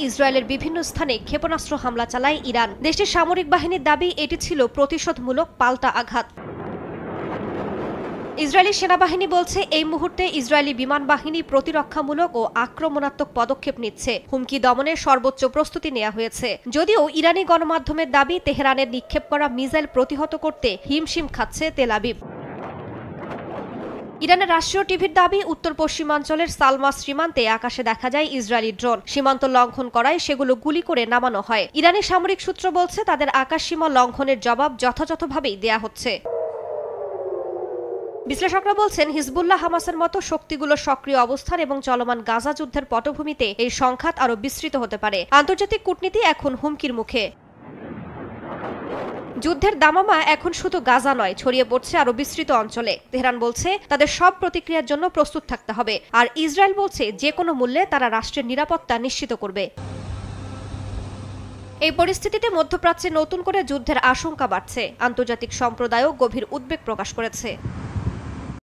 ইসরায়েলের বিভিন্ন স্থানে ক্ষেপণাস্ত্র হামলা চালায় ইরান। দেশটির সামরিক বাহিনীর দাবি এটি ছিল প্রতিশোধমূলক পাল্টা আঘাত। ইসরায়েলি সেনাবাহিনী বলছে এই মুহূর্তে ইসরায়েলি বিমান বাহিনী প্রতিরক্ষামূলক ও আক্রমণাত্মক পদক্ষেপ নিচ্ছে। হুমকি দমনের সর্বোচ্চ প্রস্তুতি নেওয়া হয়েছে। যদিও ইরানি গণমাধ্যমের দাবি তেহরানের নিক্ষেপ করা মিসাইল প্রতিহত করতে হিমশিম খাচ্ছে তেল আবিব। ইরানের রাষ্ট্রীয় টিভির দাবি উত্তর পশ্চিমাঞ্চলের সালমাস সীমান্তে আকাশে দেখা যায় ইসরায়েলি ড্রোন। সীমান্ত লঙ্ঘন করায় সেগুলো গুলি করে নামানো হয়। ইরানি সামরিক সূত্র বলছে তাদের আকাশসীমা লঙ্ঘনের জবাব যথাযথভাবেই দেয়া হচ্ছে। বিশ্লেষকরা বলছেন হিজবুল্লাহ হামাসের মতো শক্তিগুলো সক্রিয় অবস্থান এবং চলমান গাজা যুদ্ধের পটভূমিতে এই সংঘাত আরও বিস্তৃত হতে পারে। আন্তর্জাতিক কূটনীতি এখন হুমকির মুখে। যুদ্ধের দামামা এখন শুধু গাজা নয়, ছড়িয়ে পড়ছে আরও বিস্তৃত অঞ্চলে। তেহরান বলছে তাদের সব প্রতিক্রিয়ার জন্য প্রস্তুত থাকতে হবে, আর ইসরায়েল বলছে যে কোনো মূল্যে তারা রাষ্ট্রের নিরাপত্তা নিশ্চিত করবে। এই পরিস্থিতিতে মধ্যপ্রাচ্যে নতুন করে যুদ্ধের আশঙ্কা বাড়ছে। আন্তর্জাতিক সম্প্রদায়ও গভীর উদ্বেগ প্রকাশ করেছে।